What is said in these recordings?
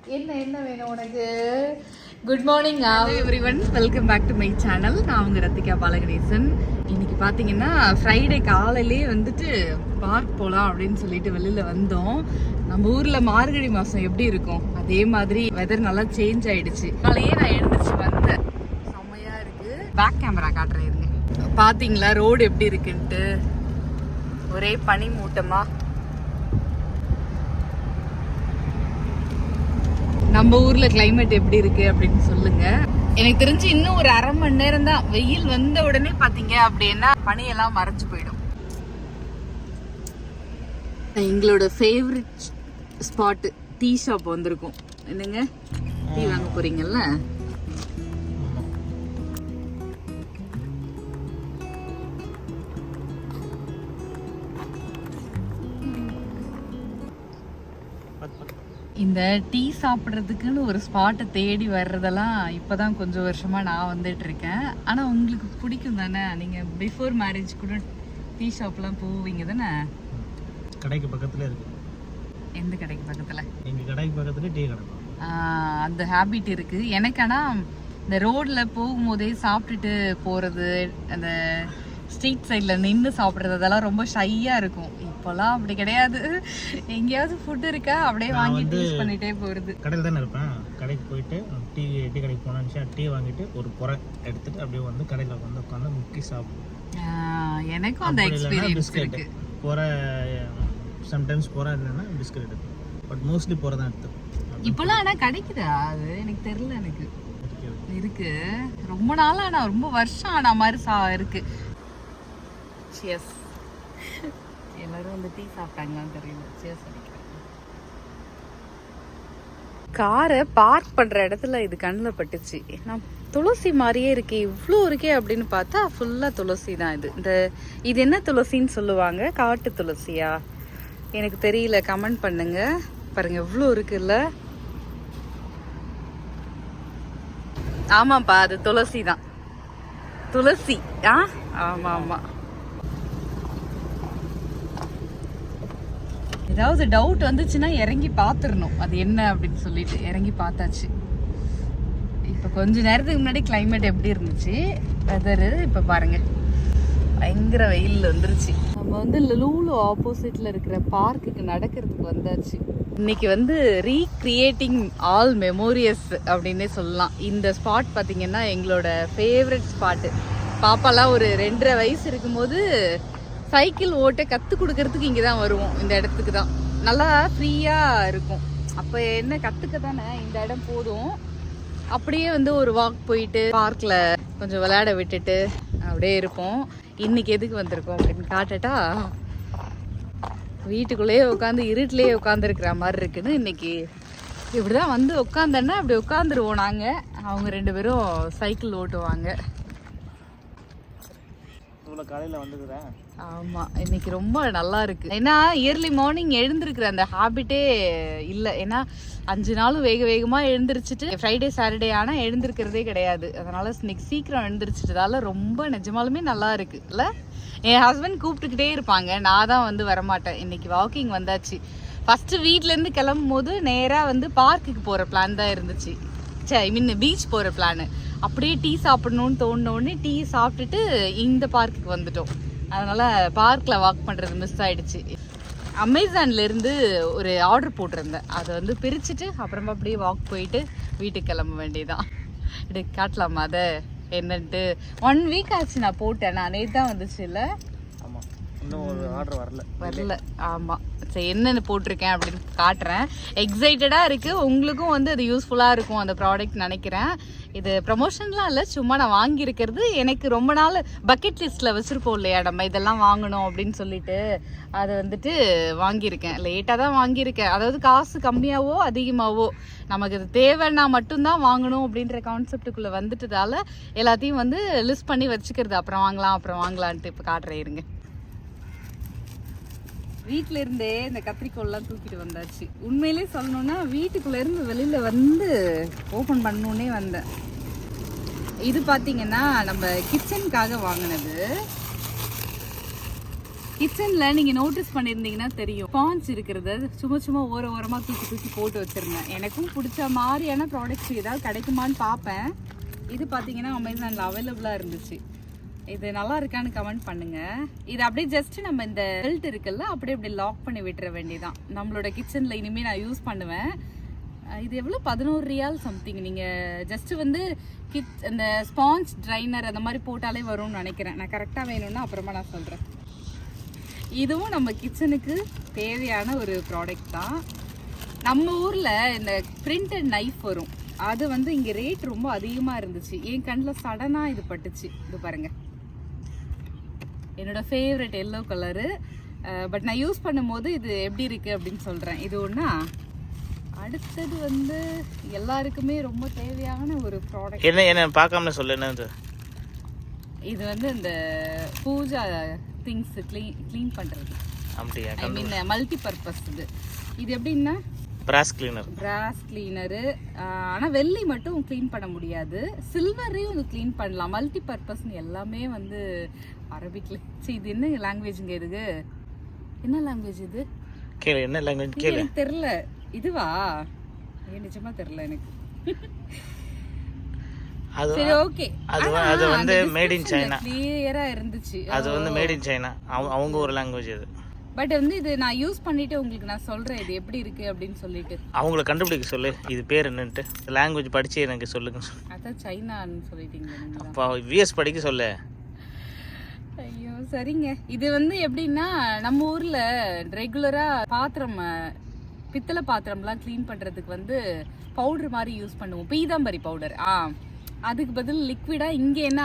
என்ன வேணும் உனக்கு? Good morning everyone, welcome back to my channel. நான் உங்க ரத்திகா பாலகணேசன். இன்னைக்கு பார்த்தீங்கன்னா ஃப்ரைடே காலையிலே வந்துட்டு பார்க் போகலாம் அப்படின்னு சொல்லிட்டு வெளியில் வந்தோம். நம்ம ஊரில் மார்கழி மாதம் எப்படி இருக்கும் அதே மாதிரி வெதர் நல்லா சேஞ்ச் ஆயிடுச்சு. காலையே நான் எழுந்திரிச்சு வந்தேன், செம்மையா இருக்கு. பேக் கேமரா காட்டுறேன் இருங்க. பார்த்தீங்களா ரோடு எப்படி இருக்குன்ட்டு, ஒரே பனி மூட்டமா. நம்ம ஊர்ல கிளைமேட் எப்படி இருக்கு அப்படின்னு சொல்லுங்க. எனக்கு தெரிஞ்சு இன்னும் ஒரு அரை மணி நேரம் தான், வெயில் வந்த உடனே பாத்தீங்க அப்படின்னா பனியெல்லாம் மறைஞ்சு போயிடும். எங்களோட ஃபேவரட் ஸ்பாட் டீ ஷாப் வந்திருக்கும். என்னங்க டீ வாங்க போறீங்கல்ல? இந்த டீ சாப்பிட்றதுக்குன்னு ஒரு ஸ்பாட்டை தேடி வர்றதெல்லாம் இப்போதான் கொஞ்சம் வருஷமா நான் வந்துட்டு இருக்கேன். ஆனால் உங்களுக்கு பிடிக்கும் தானே? நீங்கள் பிஃபோர் மேரேஜ் கூட டீ ஷாப்லாம் போவீங்க தானே? கடைக்கு பக்கத்தில் இருக்கு. எந்த கடைக்கு பக்கத்தில்? எங்கள் கடைக்கு பக்கத்தில் டீ கடை. அந்த ஹேபிட் இருக்குது எனக்கு. ஆனால் இந்த ரோடில் போகும்போதே சாப்பிட்டுட்டு போகிறது, அந்த ஸ்ட்ரீட் சைடில் நின்று சாப்பிட்றது, அதெல்லாம் ரொம்ப ஷையாக இருக்கும். இப்போலாம் அப்படி கிடையாது. எங்கேயாவது ஃபுட் இருக்கா அப்படியே வாங்கிட்டு யூஸ் பண்ணிட்டே போகிறது. கடையில் தானே இருப்பேன். கடைக்கு போயிட்டு டீ கடைக்கு போனான்னு டீ வாங்கிட்டு ஒரு புறை எடுத்துட்டு அப்படியே வந்து கடையில் வந்து உட்காந்து முக்கி சாப்பிடுவோம். எனக்கும் அந்த எக்ஸ்பீரியன்ஸ் இருக்கு. புறை சம்டைம்ஸ் புறை இல்லைன்னா பிஸ்கட் எடுப்பேன், பட் மோஸ்ட்லி புறை தான் எடுத்துப்பேன். இப்போலாம் ஆனால் கிடைக்குதா? அது எனக்கு தெரியல. எனக்கு இருக்கு, ரொம்ப நாள் ஆனா, ரொம்ப வருஷம் ஆனா மாதிரி இருக்கு. சியர்ஸ். எல்லாரும் வந்து டீ சாப்பிட்டாங்களான்னு தெரியல. சியர்ஸ் அடிக்கிறேன். காரை பார்க் பண்ற இடத்துல இது கண்ணில் பட்டுச்சு. நான் துளசி மாதிரியே இருக்கே, இவ்வளோ இருக்கே அப்படின்னு பார்த்தா ஃபுல்லா துளசி தான். இது என்ன துளசின்னு சொல்லுவாங்க? காட்டு துளசியா? எனக்கு தெரியல, கமெண்ட் பண்ணுங்க. பாருங்க எவ்வளோ இருக்குல்ல. ஆமாப்பா, அது துளசி தான். துளசி. ஆமா ஆமா. ஏதாவது டவுட் வந்துச்சுன்னா இறங்கி பார்த்துடணும் அது என்ன அப்படின்னு சொல்லிட்டு. இறங்கி பார்த்தாச்சு. இப்போ கொஞ்ச நேரத்துக்கு முன்னாடி கிளைமேட் எப்படி இருந்துச்சு வெதரு, இப்போ பாருங்க பயங்கர வெயில் வந்துருச்சு. நம்ம வந்து லூலு ஆப்போசிட்ல இருக்கிற பார்க்குக்கு நடக்கிறதுக்கு வந்தாச்சு. இன்னைக்கு வந்து ரீக்ரியேட்டிங் ஆல் மெமோரியஸ் அப்படின்னே சொல்லலாம். இந்த ஸ்பாட் பார்த்தீங்கன்னா எங்களோட ஃபேவரட் ஸ்பாட்டு. பாப்பாலாம் ஒரு 2.5 வயசு இருக்கும்போது சைக்கிள் ஓட்ட கற்றுக் கொடுக்கறதுக்கு இங்கே தான் வருவோம். இந்த இடத்துக்கு தான் நல்லா ஃப்ரீயாக இருக்கும். அப்போ என்ன கற்றுக்க தானே இந்த இடம் போதும். அப்படியே வந்து ஒரு வாக் போயிட்டு பார்க்கில் கொஞ்சம் விளையாட விட்டுட்டு அப்படியே இருப்போம். இன்னைக்கு எதுக்கு வந்திருக்கோம் அப்படின்னு காட்டட்டா? வீட்டுக்குள்ளேயே உட்காந்து இருட்டிலேயே உட்காந்துருக்கிற மாதிரி இருக்குன்னு இன்னைக்கு இப்படிதான் வந்து உட்காந்தேன்னா அப்படி உட்காந்துருவோம் நாங்கள். அவங்க 2 பேரும் சைக்கிள் ஓட்டுவாங்க. காலையில் வந்துக்கிறேன். ஆமாம், இன்னைக்கு ரொம்ப நல்லா இருக்கு. ஏன்னா இயர்லி மார்னிங் எழுந்திருக்கிற அந்த ஹேபிட்டே இல்லை. ஏன்னா 5 நாளும் வேகமாக எழுந்திரிச்சிட்டு ஃப்ரைடே சாட்டர்டே ஆனால் எழுந்திருக்கிறதே கிடையாது. அதனால இன்னைக்கு சீக்கிரம் எழுந்திரிச்சிட்டதால ரொம்ப நிஜமாலுமே நல்லா இருக்கு இல்லை? என் ஹஸ்பண்ட் கூப்பிட்டுக்கிட்டே இருப்பாங்க, நான் தான் வந்து வரமாட்டேன். இன்னைக்கு வாக்கிங் வந்தாச்சு. ஃபர்ஸ்ட் வீட்டிலேருந்து கிளம்பும் போது நேராக வந்து பார்க்குக்கு போகிற பிளான் தான் இருந்துச்சு. பீச் போகிற பிளானு. அப்படியே டீ சாப்பிடணும்னு தோணுனோடனே டீ சாப்பிட்டுட்டு இந்த பார்க்குக்கு வந்துட்டோம். அதனால பார்க்கில் வாக் பண்ணுறது மிஸ் ஆயிடுச்சு. அமேசான்லேருந்து ஒரு ஆர்டர் போட்டிருந்தேன், அதை வந்து பிரிச்சுட்டு அப்புறமா அப்படியே வாக் போயிட்டு வீட்டுக்கு கிளம்ப வேண்டியதான். இது காட்டலாமா அதை என்னன்ட்டு? 1 வீக் ஆச்சு நான் போட்டேன். நான் நேற்று தான் வந்துச்சு இல்லை? ஆமாம், இன்னும் ஒரு ஆர்டர் வரல. ஆமாம், சரி என்னென்னு போட்டிருக்கேன் அப்படின்னு காட்டுறேன். எக்ஸைட்டடாக இருக்குது. உங்களுக்கும் வந்து அது யூஸ்ஃபுல்லாக இருக்கும் அந்த ப்ராடக்ட் நினைக்கிறேன். இது ப்ரமோஷன்லாம் இல்லை, சும்மா நான் வாங்கியிருக்கிறது. எனக்கு ரொம்ப நாள் பக்கெட் லிஸ்ட்டில் வச்சுருப்போம் இல்லையா நம்ம இதெல்லாம் வாங்கணும் அப்படின்னு சொல்லிட்டு, அதை வந்துட்டு வாங்கியிருக்கேன். லேட்டாக தான் வாங்கியிருக்கேன். அதாவது காசு கம்மியாகவோ அதிகமாகவோ நமக்கு இது தேவைன்னா மட்டும்தான் வாங்கணும் அப்படின்ற கான்செப்டுக்குள்ளே வந்துட்டதால எல்லாத்தையும் வந்து லிஸ்ட் பண்ணி வச்சுக்கிறது. அப்புறம் வாங்கலான்ட்டு இப்போ காட்டுறேன் இருங்க. வீட்டில இருந்தே இந்த கத்திரிக்கோல்லாம் தூக்கிட்டு வந்தாச்சு. உண்மையிலே சொல்லணும்னா வீட்டுக்குள்ள இருந்து வெளியில வந்து ஓபன் பண்ணணுன்னே வந்தேன். இது பாத்தீங்கன்னா நம்ம கிச்சனுக்காக வாங்கினது. கிச்சன்ல நீங்க நோட்டீஸ் பண்ணிருந்தீங்கன்னா தெரியும், ஸ்பாஞ்ச் இருக்கிறது சும்மா ஓரமா தூக்கி போட்டு வச்சிருந்தேன். எனக்கும் பிடிச்ச மாதிரியான ப்ராடக்ட்ஸ் ஏதாவது கிடைக்குமான்னு பார்ப்பேன். இது பார்த்தீங்கன்னா அமேசான்ல அவைலபிளா இருந்துச்சு. இது நல்லா இருக்கான்னு கமெண்ட் பண்ணுங்க. இது அப்படியே ஜஸ்ட் நம்ம இந்த பெல்ட் இருக்குல்ல அப்படியே லாக் பண்ணி விட்டுற வேண்டியதான். நம்மளோட கிச்சன்ல இனிமே நான் யூஸ் பண்ணுவேன். இது எவ்வளோ 11 ரியால் சம்திங். நீங்கள் ஜஸ்ட் வந்து இந்த ஸ்பாஞ்ச் ட்ரைனர் அந்த மாதிரி போட்டாலே வரும்னு நினைக்கிறேன். நான் கரெக்டாக வேணும்னா அப்புறமா நான் சொல்கிறேன். இதுவும் நம்ம கிச்சனுக்கு தேவையான ஒரு ப்ராடக்ட் தான். நம்ம ஊரில் இந்த பிரிண்டட் நைஃப் வரும், அது வந்து இங்கே ரேட் ரொம்ப அதிகமாக இருந்துச்சு. என் கண்ணில் சடனாக இது பட்டுச்சு. இது பாருங்கள், என்னோட ஃபேவரட் எல்லோ கலரு. பட் நான் யூஸ் பண்ணும்போது இது எப்படி இருக்குது அப்படின்னு சொல்கிறேன். இது ஒன்றா. அடுத்தது வந்து எல்லாருக்குமே ரொம்ப தேவையான ஒரு ப்ராடக்ட். என்ன பார்க்காம சொல்லு. என்ன இது வந்து இந்த பூஜா திங்ஸ் க்ளீன் பண்ணுறது. அப்படியா? ஐ மீன் மல்டி பர்பஸ். இது எப்படின்னா பிராஸ் கிளீனரு. ஆனால் வெள்ளி மட்டும் க்ளீன் பண்ண முடியாது, சில்வரையும் இது க்ளீன் பண்ணலாம். மல்டி பர்பஸ்ன்னு எல்லாமே வந்து அரபிக்ல. சரி, இது என்ன லாங்குவேஜுங்க? இதுக்கு என்ன லாங்குவேஜ் இது? கேளு. என்ன லாங்குவேஜ் கேளு. எனக்கு தெரியல. இதுவா? நிஜமா தெரியல எனக்கு. சரி, ஓகே. அது வந்து மேட் இன் சைனா. கிளியரா இருந்துச்சு. அது வந்து மேட் இன் சைனா, அவங்க ஒரு லாங்குவேஜ் அது. பட் வந்து இது நான் யூஸ் பண்ணிட்டு உங்களுக்கு நான் சொல்றேன் இது எப்படி இருக்கு அப்படின்னு சொல்லிட்டு. அவங்கள கண்டுபிடிக்க சொல்லு, இது பேர் என்னன்ட்டு. லாங்குவேஜ் படிச்சு எனக்கு சொல்லுங்க. அதான் சைனான்னு சொல்லிட்டீங்க. அப்பா விஎஸ் படிக்க சொல்லு. ஐயோ சரிங்க. இது வந்து எப்படின்னா நம்ம ஊர்ல ரெகுலரா பாத்திரம், பித்தளை பாத்திரம்லாம் க்ளீன் பண்ணுறதுக்கு வந்து பவுடர் மாதிரி யூஸ் பண்ணுவோம், பீதாம்பரி பவுடர். அதுக்கு பதில் லிக்விடாக இங்கே என்ன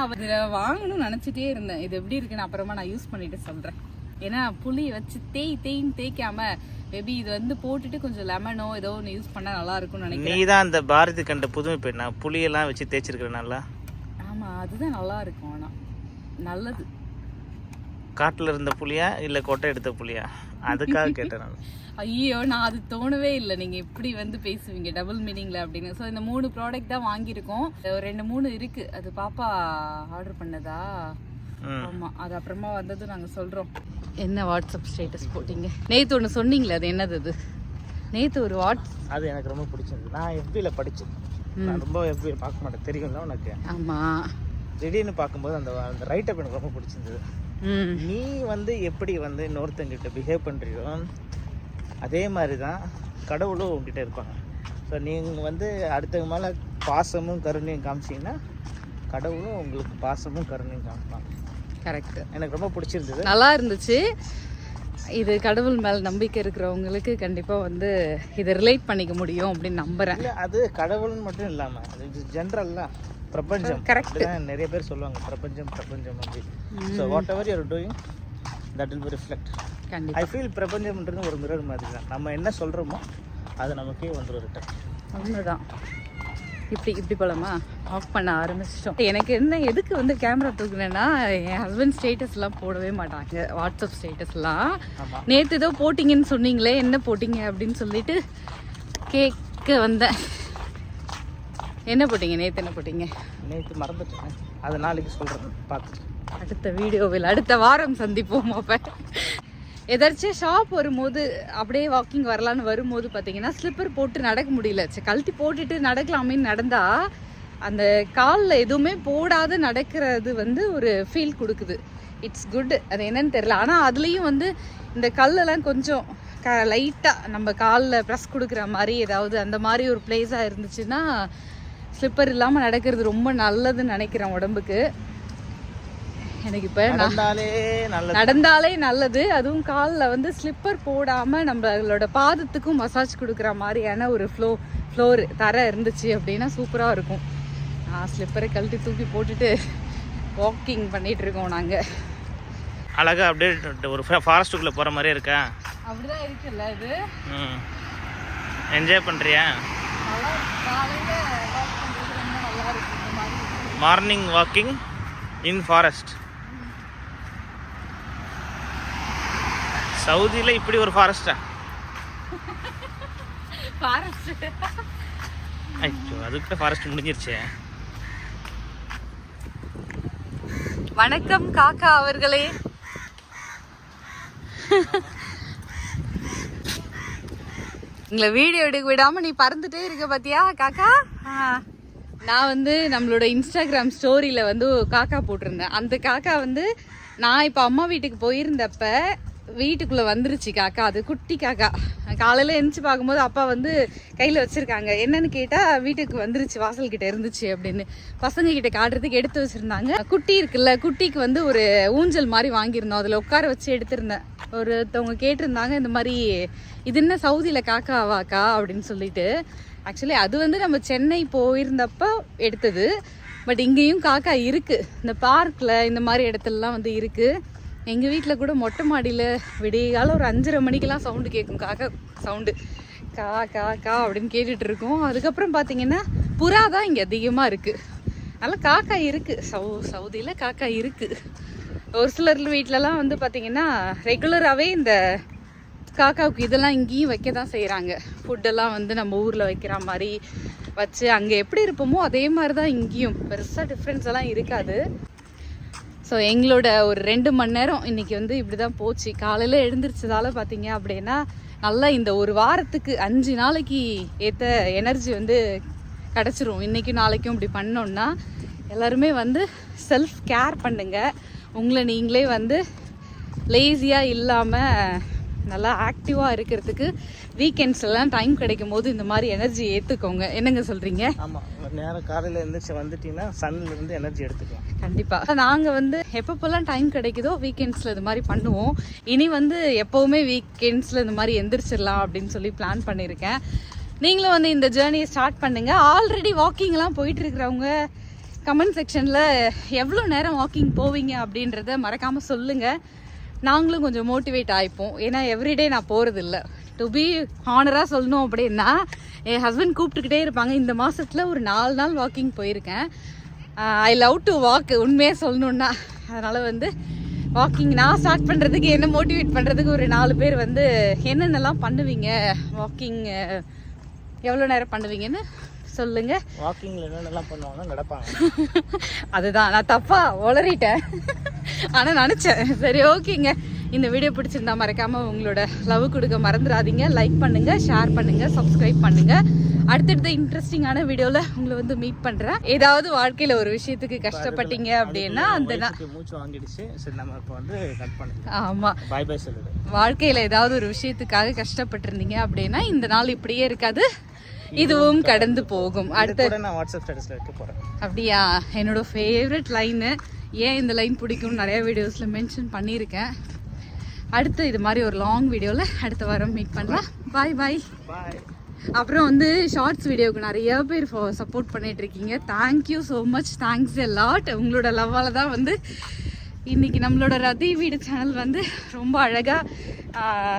வாங்கணும்னு நினச்சிட்டே இருந்தேன். இது எப்படி இருக்குன்னு அப்புறமா நான் யூஸ் பண்ணிட்டு சொல்கிறேன். ஏன்னா புளி வச்சு தேய்க்காம மேபி இது வந்து போட்டுட்டு கொஞ்சம் லெமனோ ஏதோ ஒன்று யூஸ் பண்ணால் நல்லா இருக்கும்னு நினைக்கிறேன். நீ தான் அந்த பாரதி கண்ட புதுமை பெண்ணா? புளியெல்லாம் வச்சு தேய்ச்சிருக்கிறேன் நல்லா. ஆமாம், அதுதான் நல்லா இருக்கும். ஆனால் நல்லது. காட்டில் இருந்த புளியா இல்லை கொட்டை எடுத்த புளியா? அதுக்காக கேட்டேன் நான். ஐயோ, நான் அது தோணவே இல்லை நீங்கள் இப்படி வந்து பேசுவீங்க டபுள் மீனிங்ல அப்படின்னு. ஸோ இந்த 3 ப்ராடக்ட் தான் வாங்கியிருக்கோம். ஒரு 2-3 இருக்கு. அது பாப்பா ஆர்டர் பண்ணதா. ஆமாம், அது அப்புறமா வந்தது நாங்கள் சொல்கிறோம். என்ன வாட்ஸ்அப் ஸ்டேட்டஸ் போட்டிங்க? நேற்று ஒன்று சொன்னீங்களே, அது என்னது? அது நேற்று ஒரு அது எனக்கு ரொம்ப பிடிச்சது. நான் FBல படித்தேன். நான் ரொம்ப FB பார்க்க மாட்டேன், தெரியும்ல உனக்கு. ஆமாம். திடீர்னு பார்க்கும்போது அந்த ரைட்டப் எனக்கு ரொம்ப பிடிச்சிருந்தது. நீ வந்து எப்படி வந்து இன்னொருத்தங்கிட்ட பிஹேவ் பண்ணுறியோ அதே மாதிரி தான் கடவுளும் உங்ககிட்ட இருப்பாங்க. ஸோ நீங்கள் வந்து அடுத்தவங்க மேலே பாசமும் கருணையும் காமிச்சிங்கன்னா கடவுளும் உங்களுக்கு பாசமும் கருணையும் காமிப்பாங்க. கரெக்ட். எனக்கு ரொம்ப பிடிச்சிருந்தது, நல்லா இருந்துச்சு. இது கடவுள் மேலே நம்பிக்கை இருக்கிறவங்களுக்கு கண்டிப்பாக வந்து இதை ரிலேட் பண்ணிக்க முடியும் அப்படின்னு நம்புகிறேன். அது கடவுள்னு மட்டும் இல்லாமல் அது ஜென்ரல்லாம் பிரபஞ்சம். கரெக்ட். நிறைய பேர் சொல்லுவாங்க பிரபஞ்சம் அப்படி. So whatever you are doing that will be reflect. I feel பிரபஞ்சம்ன்றது ஒரு மிரர் மாதிரி தான். நம்ம என்ன சொல்கிறோமோ அது நமக்கே வந்துடும் ரிட்டன். ஒன்றுதான். இப்படி போலாமா? ஆஃப் பண்ண ஆரம்பிச்சிட்டோம். எனக்கு என்ன எதுக்கு வந்து கேமரா தூக்குனேன்னா, என் ஹஸ்பண்ட் ஸ்டேட்டஸ்லாம் போடவே மாட்டாங்க, வாட்ஸ்அப் ஸ்டேட்டஸ்லாம். நேற்று ஏதோ போட்டிங்கன்னு சொன்னீங்களே, என்ன போட்டிங்க அப்படின்னு சொல்லிட்டு கேட்க வந்தேன். என்ன போட்டிங்க நேற்று? என்ன போட்டிங்க? நேற்று மறந்துட்டேன், அது நாளைக்கு சொல்கிறேன் பார்த்துட்டு. அடுத்த வீடியோவில் அடுத்த வாரம் சந்திப்போம். அப்போ எதாச்சும் ஷாப் வரும்போது அப்படியே வாக்கிங் வரலான்னு வரும்போது பார்த்தீங்கன்னா ஸ்லிப்பர் போட்டு நடக்க முடியல. சரி, கழட்டி போட்டுட்டு நடக்கலாமேன்னு நடந்தால் அந்த காலில் எதுவுமே போடாத நடக்கிறது வந்து ஒரு ஃபீல் கொடுக்குது. It's good. அது என்னன்னு தெரியல. ஆனால் அதுலேயும் வந்து இந்த கல்லெல்லாம் கொஞ்சம் லைட்டாக நம்ம காலில் ப்ரெஸ் கொடுக்குற மாதிரி ஏதாவது அந்த மாதிரி ஒரு பிளேஸாக இருந்துச்சுன்னா ஸ்லிப்பர் இல்லாமல் நடக்கிறது ரொம்ப நல்லதுன்னு நினைக்கிறேன் உடம்புக்கு. எனக்கு இப்போ நடந்தாலே நல்லது. அதுவும் காலில் வந்து ஸ்லிப்பர் போடாமல் நம்மளோட பாதத்துக்கும் மசாஜ் கொடுக்குற மாதிரியான ஒரு ஃப்ளோர் தர இருந்துச்சு அப்படின்னா சூப்பராக இருக்கும். நான் ஸ்லிப்பரை கழட்டி தூக்கி போட்டுட்டு வாக்கிங் பண்ணிட்டு இருக்கோம் நாங்கள். அழகாக அப்படியே ஒரு ஃபாரஸ்ட்டுக்குள்ளே போகிற மாதிரியே இருக்கா? அப்படிதான் இருக்குல்ல இது. என்ஜாய் பண்ணுறியா? Morning walking in forest. சவுதியில் இப்படி ஒரு ஃபாரஸ்டா? ஐயோ, அதுக்கிட்ட ஃபாரஸ்ட் முடிஞ்சிருச்சே. வணக்கம் காக்கா அவர்களே. எங்களை வீடியோ எடுக்க விடாம நீ பறந்துட்டே இருக்க பாத்தியா காக்கா. நான் வந்து நம்மளோட இன்ஸ்டாகிராம் ஸ்டோரியில வந்து காக்கா போட்டிருந்தேன். அந்த காக்கா வந்து நான் இப்போ அம்மா வீட்டுக்கு போயிருந்தப்ப வீட்டுக்குள்ள வந்துருச்சு காக்கா. அது குட்டி காக்கா. காலையில எழுந்துச்சு பார்க்கும்போது அப்பா வந்து கையில வச்சிருக்காங்க. என்னன்னு கேட்டா வீட்டுக்கு வந்துருச்சு, வாசல் கிட்ட இருந்துச்சு அப்படின்னு பசங்க கிட்ட காட்டுறதுக்கு எடுத்து வச்சிருந்தாங்க. குட்டி இருக்குல்ல, குட்டிக்கு வந்து ஒரு ஊஞ்சல் மாதிரி வாங்கியிருந்தோம், அதுல உட்கார வச்சு எடுத்திருந்தேன். ஒருத்தவங்க கேட்டிருந்தாங்க இந்த மாதிரி இது என்ன சவுதியில காக்காவாக்கா அப்படின்னு சொல்லிட்டு. ஆக்சுவலி அது வந்து நம்ம சென்னை போயிருந்தப்ப எடுத்தது. பட் இங்கேயும் காக்கா இருக்கு, இந்த பார்க்ல இந்த மாதிரி இடத்துலலாம் வந்து இருக்கு. எங்கள் வீட்டில் கூட மொட்டை மாடியில் விடிய காலம் ஒரு 5:30 மணிக்கெல்லாம் சவுண்டு கேட்கும், காக்கா சவுண்டு. கா கா கா அப்படின்னு கேட்டுட்டு இருக்கோம். அதுக்கப்புறம் பார்த்தீங்கன்னா புறா தான் இங்கே அதிகமாக இருக்குது. அதனால் காக்கா இருக்குது, சவுதியில் காக்கா இருக்குது. ஒரு சிலர் வீட்டிலலாம் வந்து பார்த்தீங்கன்னா ரெகுலராகவே இந்த காக்காவுக்கு இதெல்லாம் இங்கேயும் வைக்க தான் செய்கிறாங்க. ஃபுட்டெல்லாம் வந்து நம்ம ஊரில் வைக்கிற மாதிரி வச்சு அங்கே எப்படி இருப்போமோ அதே மாதிரி தான் இங்கேயும். பெருசாக டிஃப்ரென்ஸ் எல்லாம் இருக்காது. ஸோ எங்களோட ஒரு 2 மணி நேரம் இன்றைக்கி வந்து இப்படி தான் போச்சு. காலையில் எழுந்திரிச்சதால பார்த்தீங்க அப்படின்னா நல்லா இந்த ஒரு வாரத்துக்கு 5 நாளைக்கு ஏற்ற எனர்ஜி வந்து கிடச்சிரும். இன்றைக்கும் நாளைக்கும் இப்படி பண்ணோன்னா எல்லாருமே வந்து செல்ஃப் கேர் பண்ணுங்கள். உங்களை நீங்களே வந்து லேசியாக இல்லாமல் நல்லா ஆக்டிவாக இருக்கிறதுக்கு வீக்கெண்ட்ஸ்லாம் டைம் கிடைக்கும் போது இந்த மாதிரி எனர்ஜி ஏற்றுக்கோங்க. என்னங்க சொல்கிறீங்க? ஆமாம், நேரம் காலையில் எழுந்திரிச்சு வந்துட்டீங்கன்னா சன்லேருந்து எனர்ஜி எடுத்துக்கலாம். கண்டிப்பாக நாங்கள் வந்து எப்பப்போல்லாம் டைம் கிடைக்குதோ வீக்கெண்ட்ஸில் இது மாதிரி பண்ணுவோம். இனி வந்து எப்போவுமே வீக்கெண்ட்ஸில் இந்த மாதிரி எந்திரிச்சிடலாம் அப்படின்னு சொல்லி பிளான் பண்ணியிருக்கேன். நீங்களும் வந்து இந்த ஜேர்னியை ஸ்டார்ட் பண்ணுங்கள். ஆல்ரெடி வாக்கிங்லாம் போயிட்டுருக்கிறவங்க கமெண்ட் செக்ஷனில் எவ்வளோ நேரம் வாக்கிங் போவீங்க அப்படின்றத மறக்காமல் சொல்லுங்கள். நாங்களும் கொஞ்சம் மோட்டிவேட் ஆகிப்போம். ஏன்னா எவ்ரிடே நான் போகிறது இல்லை. டு பி ஹானராக சொல்லணும் அப்படின்னா என் ஹஸ்பண்ட் கூப்பிட்டுக்கிட்டே இருப்பாங்க. இந்த மாதத்தில் ஒரு 4 நாள் வாக்கிங் போயிருக்கேன். ஐ லவ் டு வாக், உண்மையாக சொல்லணுன்னா. அதனால் வந்து வாக்கிங் நான் ஸ்டார்ட் பண்ணுறதுக்கு என்ன மோட்டிவேட் பண்ணுறதுக்கு ஒரு 4 பேர் வந்து என்னென்னலாம் பண்ணுவீங்க, வாக்கிங் எவ்வளோ நேரம் பண்ணுவீங்கன்னு சொல்லுங்க. வாக்கிங்ல என்னென்னலாம் பண்ணுவாங்க நடப்பாங்க. அதுதான் நான் தப்பா உளறிட்டேன், ஆனால் நினச்சேன். சரி, ஓகேங்க. இந்த வீடியோ பிடிச்சிருந்தா மறக்காம உங்களோட லவ் கொடுக்க மறந்துடாதீங்க. லைக் பண்ணுங்க, ஷேர் பண்ணுங்க, சப்ஸ்கிரைப் பண்ணுங்க. அடுத்தடுத்த இன்ட்ரெஸ்டிங்கான வீடியோல உங்களை வந்து மீட் பண்றேன். ஏதாவது வாழ்க்கையில ஒரு விஷயத்துக்கு கஷ்டப்பட்டீங்க அப்படின்னா அந்த மூச்சு வாங்கிடுச்சு. சரி, நம்ம இப்போ வந்து கட் பண்ணுங்க. ஆமா, பை பை சொல்லுங்க. வாழ்க்கையில ஏதாவது ஒரு விஷயத்துக்காக கஷ்டப்பட்டிருந்தீங்க அப்படின்னா இந்த நாள் இப்படியே இருக்காது, இதுவும் கடந்து போகும். அடுத்த நான் வாட்ஸ்அப் ஸ்டேட்டஸ்ல வைக்க போறேன். அப்படியா? என்னோட ஃபேவரட் லைனு. ஏன் இந்த லைன் பிடிக்கும்னு நிறைய வீடியோஸ்ல மென்ஷன் பண்ணியிருக்கேன். அடுத்து இது மாதிரி ஒரு லாங் வீடியோவில் அடுத்த வாரம் மீட் பண்ணலாம். பாய் பாய் பாய். அப்புறம் வந்து ஷார்ட்ஸ் வீடியோவுக்கு நிறைய பேர் சப்போர்ட் பண்ணிட்டு இருக்கீங்க. Thank you so much, thanks a lot. உங்களோட லவ்வால் தான் வந்து இன்றைக்கி நம்மளோட ரதி வீடு சேனல் வந்து ரொம்ப அழகாக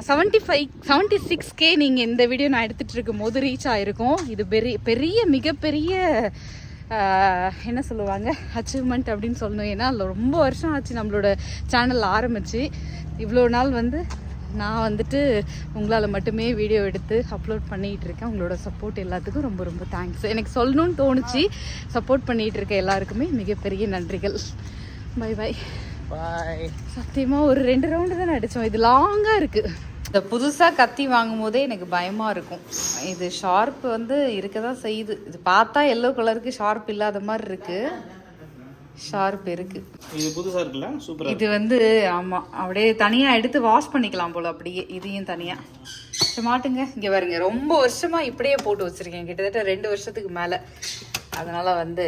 76K நீங்கள் இந்த வீடியோ நான் எடுத்துகிட்டு இருக்கும் போது ரீச் ஆகிருக்கோம். இது பெரிய மிகப்பெரிய என்ன சொல்லுவாங்க, அச்சீவ்மெண்ட் அப்படின்னு சொல்லணும். ஏன்னா ரொம்ப வருஷம் ஆச்சு நம்மளோட சேனல் ஆரம்பித்து. இவ்வளோ நாள் வந்து நான் வந்துட்டு உங்களால் மட்டுமே வீடியோ எடுத்து அப்லோட் பண்ணிகிட்டு இருக்கேன். உங்களோட சப்போர்ட் எல்லாத்துக்கும் ரொம்ப ரொம்ப தேங்க்ஸ். எனக்கு சொல்லணும்னு தோணுச்சு. சப்போர்ட் பண்ணிகிட்டு இருக்க எல்லாருக்குமே மிகப்பெரிய நன்றிகள். Bye bye bye. சத்தியமாக ஒரு 2 ரவுண்டு தான் அடித்தோம். இது லாங்காக இருக்குது. இந்த புதுசாக கத்தி வாங்கும் போதே எனக்கு பயமாக இருக்கும். இது ஷார்ப் வந்து இருக்க தான் செய்யுது. இது பார்த்தா எல்லோ கலருக்கு ஷார்ப் இல்லாத மாதிரி இருக்குது. ஷார்ப் இருக்கு. இது புதுசா இருக்குல்ல, சூப்பரா. இது வந்து ஆமா, அப்படியே தனியா எடுத்து வாஷ் பண்ணிக்கலாம் போல. அப்படியே இதையும் தனியா மாட்டுங்க. இங்க பாருங்க, ரொம்ப வருஷமா இப்படியே போட்டு வச்சிருக்கேன், கிட்டத்தட்ட 2 வருஷத்துக்கு மேல. அதனால வந்து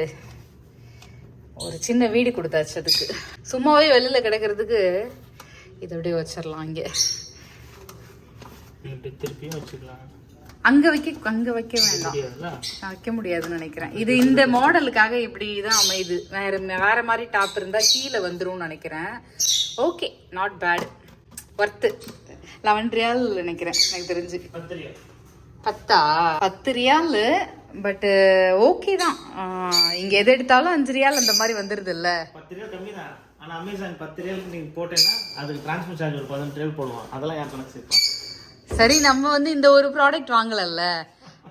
ஒரு சின்ன வீடு கொடுத்தாச்சு. அதுக்கு சும்மாவே வெளியில கிடக்கிறதுக்கு இதை அப்படியே வச்சிடலாம். இங்க திருப்பியும் வச்சுக்கலாம். அங்க வைக்க வேண்டாம், நான் வைக்க முடியாதுன்னு நினைக்கிறேன். இது இந்த மாடலுக்காக இப்படிதான் அமையுது. வேற மாதிரி டாப் இருந்தா கீழே வந்துரும் நினைக்கிறேன். Okay, not bad, worth. 11 ரியால் நினைக்கிறேன் எனக்கு தெரிஞ்சு. 10 ரியால். பட் ஓகே தான். இங்க எது எடுத்தாலும் 5 ரியால் அந்த மாதிரி வந்துருது இல்ல. 10 ரியால் கம்மி தான். ஆனா அமேசான் 10 ரியால் நீங்க போட்டேன்னா அதுக்கு டிரான்ஸ்போர்ட் சார்ஜ் ஒரு 18 ரியால் போடுவான். அதெல்லாம் யார் கணக்கு சேர்ப்பான்? சரி, நம்ம வந்து இந்த ஒரு ப்ராடக்ட் வாங்கலல்ல,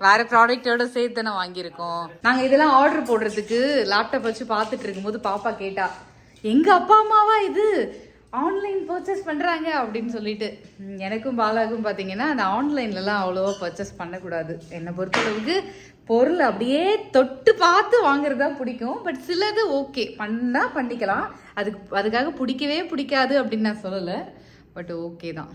வேற ப்ராடக்டோட சேர்த்து தானே வாங்கியிருக்கோம். நாங்க இதெல்லாம் ஆர்டர் போடுறதுக்கு லேப்டாப் வச்சு பார்த்துட்டு இருக்கும்போது பாப்பா கேட்டா, எங்க அப்பா அம்மாவா இது ஆன்லைன் பர்ச்சேஸ் பண்ணுறாங்க அப்படின்னு சொல்லிட்டு எனக்கும் பாலாவுக்கும் பார்த்தீங்கன்னா அந்த ஆன்லைன்லலாம் அவ்வளோவா பர்ச்சேஸ் பண்ணக்கூடாது. என்னை பொறுத்தளவுக்கு பொருள் அப்படியே தொட்டு பார்த்து வாங்குறது தான் பிடிக்கும். பட் சிலது ஓகே பண்ணால் பண்ணிக்கலாம், அதுக்காக பிடிக்கவே பிடிக்காது அப்படின்னு நான் சொல்லலை. பட் ஓகே தான்.